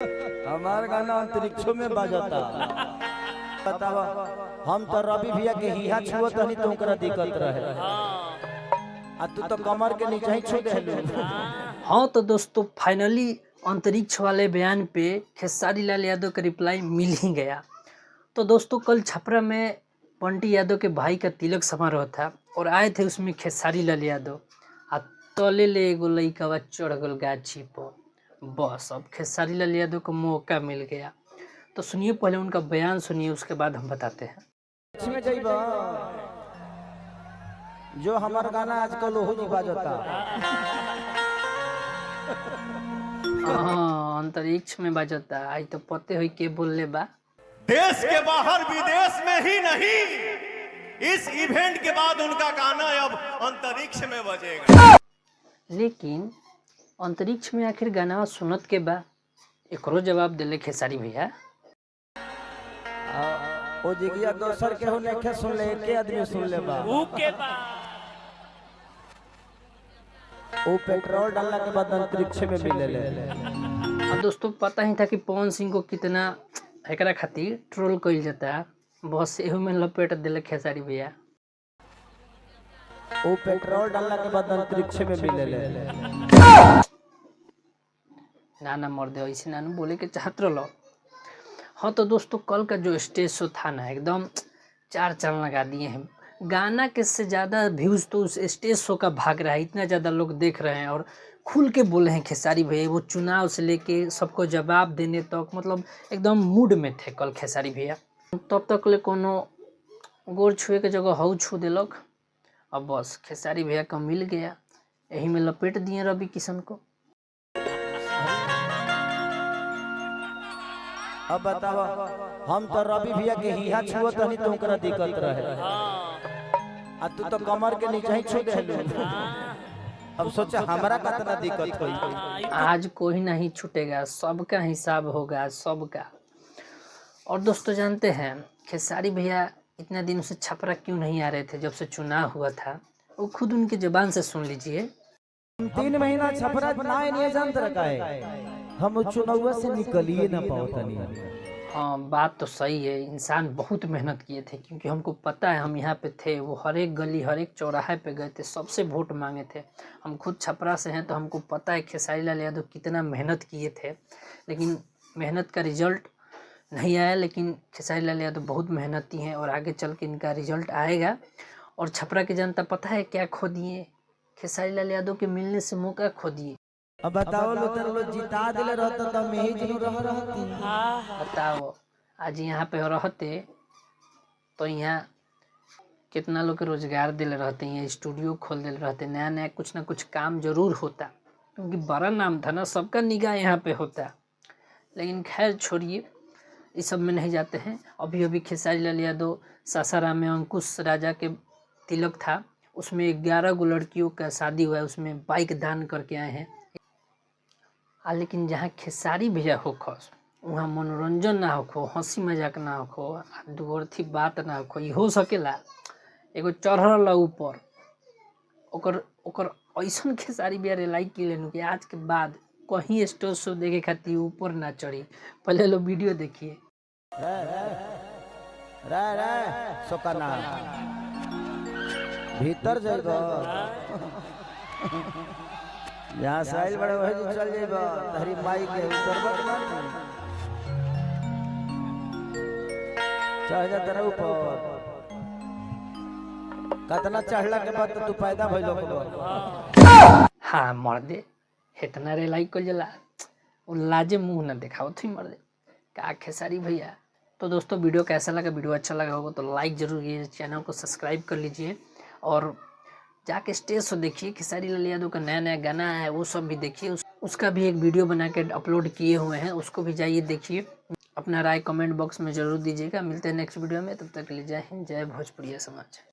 हमार गाना अंतरिक्षों में बजता। बतावा हम तो रवि भैया के हिया छुअत नहीं तो ओकरा दिक्कत रहे। आ तू तो कमर के नीचे ही छू देलू। हाँ तो दोस्तों फाइनली अंतरिक्ष वाले बयान पे खेसारी लाल यादव का रिप्लाई मिल ही गया। तो दोस्तों कल छपरा में बंटी यादव के भाई का तिलक समारोह था और आए थे उसमें खेसारी लाल यादव। आ तले ले एगो लइकवा चढ़ गल गाछी पर। बस अब खेसारी लाल यादव को मौका मिल गया। तो सुनिए पहले उनका बयान सुनिए, उसके बाद हम बताते हैं। इसमें जाइबा जो हमार गाना आजकल ओहो जी बजता। हाँ अंतरिक्ष में बजता। आई तो पते हुई के बोलले बा। देश के बाहर विदेश में ही नहीं, इस इवेंट के बाद उनका गाना अब अंतरिक्ष में बजेगा। लेकिन अंतरिक्ष में आखिर गाना सुनत के बा, एकरो जवाब दिले खेसारी भैया। ओ जिगिया दोसर के हो नेखे सुन ले, के आदमी सुन ले बा। ओ पेट्रोल डालने के बाद अंतरिक्ष में मिले ले। और दोस्तों पता ही था कि पवन सिंह को कितना एकरा खातिर ट्रोल कइल जाता। बस एहू में लपेट दिले खेसारी भैया। ओ पेट्रोल डालने के बाद अंतरिक्ष में मिले ले। ना मर दे ऐसे ना बोले के चाहत रहो। हाँ तो दोस्तों कल का जो स्टेज शो था ना, एकदम चार चांद लगा दिए हैं। गाना के से ज़्यादा व्यूज़ तो उस स्टेज शो का भाग रहा है। इतना ज़्यादा लोग देख रहे हैं और खुल के बोले हैं खेसारी भैया। वो चुनाव से लेके सबको जवाब देने तक मतलब एकदम मूड में थे कल खेसारी भैया। तब तक ले कोनो गोर छुए के जगह हऊ छू दिलक। अब बस खेसारी भैया का मिल गया, यही में लपेट दिए रवि किशन को। अब बतावा हम तो रवि भैया के हिया छुअत नहीं तो ओकरा दिक्कत रहे। आ तू तो कमर के नीचे ही छू देलू। अब सोचा हमरा कितना दिक्कत होई। आज कोई नहीं छूटेगा, सबका हिसाब होगा सबका। और दोस्तों जानते हैं खेसारी भैया इतने दिन से छपरा क्यों नहीं आ रहे थे जब से चुनाव हुआ था? वो खुद उनकी जुबान से सुन लीजिए। 3 महीना छपरा नहीं जानते रखा है। हम चुनाव से निकलिए ना पाओ। हाँ बात तो सही है, इंसान बहुत मेहनत किए थे क्योंकि हमको पता है हम यहाँ पे थे। वो हर एक गली हर एक चौराहे पे गए थे, सबसे वोट मांगे थे। हम खुद छपरा से हैं तो हमको पता है खेसारी लाल यादव कितना मेहनत किए थे। लेकिन मेहनत का रिजल्ट नहीं आया। लेकिन खेसारी लाल यादव बहुत मेहनती हैं और आगे चल के इनका रिजल्ट आएगा। और छपरा की जनता पता है क्या खो दिए? खेसारी लाल यादव के मिलने से मौका खो दिए। अब बताओ लो जिता दिले रहता तो मैं ही जरूर रहती। बताओ आज यहाँ पे रहते तो यहाँ कितना लोग के रोजगार दिले रहते हैं, स्टूडियो खोल दिले रहते, नया नया कुछ ना कुछ काम जरूर होता क्योंकि बड़ा नाम था ना, सबका निगाह यहाँ पे होता। लेकिन खैर छोड़िए, इस सब में नहीं जाते हैं। अभी अभी खेसारी लाल यादव सासाराम में अंकुश राजा के तिलक था, उसमें 11 गो लड़कियों का शादी हुआ है, उसमें बाइक दान करके आए हैं। लेकिन जहाँ खेसारी भैया हो खस वहाँ मनोरंजन ना हो, हंसी मजाक ना हो, दुगर्थी बात ना हो। ये हो सकेला एगो चढ़ल ऊपर ओकर ओकर ऐसा खेसारी भैया रिलाई की लेनु कि आज के बाद कहीं स्टेज शो देखे खातिर ऊपर ना चढ़ी। पहले लो वीडियो देखिए। सोकाना भीतर जाइबा यहाँ साइल बड़े वही जो चल जाइबा तहरी माई के उतरबा के बाद चढ़ जा तेरा ऊपर। कितना चढ़ला के बाद तो तू पैदा भइलो के। हाँ मर्दे इतना रिलाई कर जला वो लाजे मुंह ना दिखाओ थी मर्दे का खेसारी भैया। तो दोस्तों वीडियो कैसा लगा? वीडियो अच्छा लगा होगा तो लाइक जरूर कीजिए, चैनल को सब्सक्राइब कर लीजिए और जाके स्टेज शो देखिए। खेसारी लाल यादव का नया नया गाना है वो सब भी देखिए। उसका भी एक वीडियो बना के अपलोड किए हुए हैं, उसको भी जाइए देखिए। अपना राय कमेंट बॉक्स में ज़रूर दीजिएगा। मिलते हैं नेक्स्ट वीडियो में, तब तक के लिए जय हिंद, जय भोजपुरिया समाज।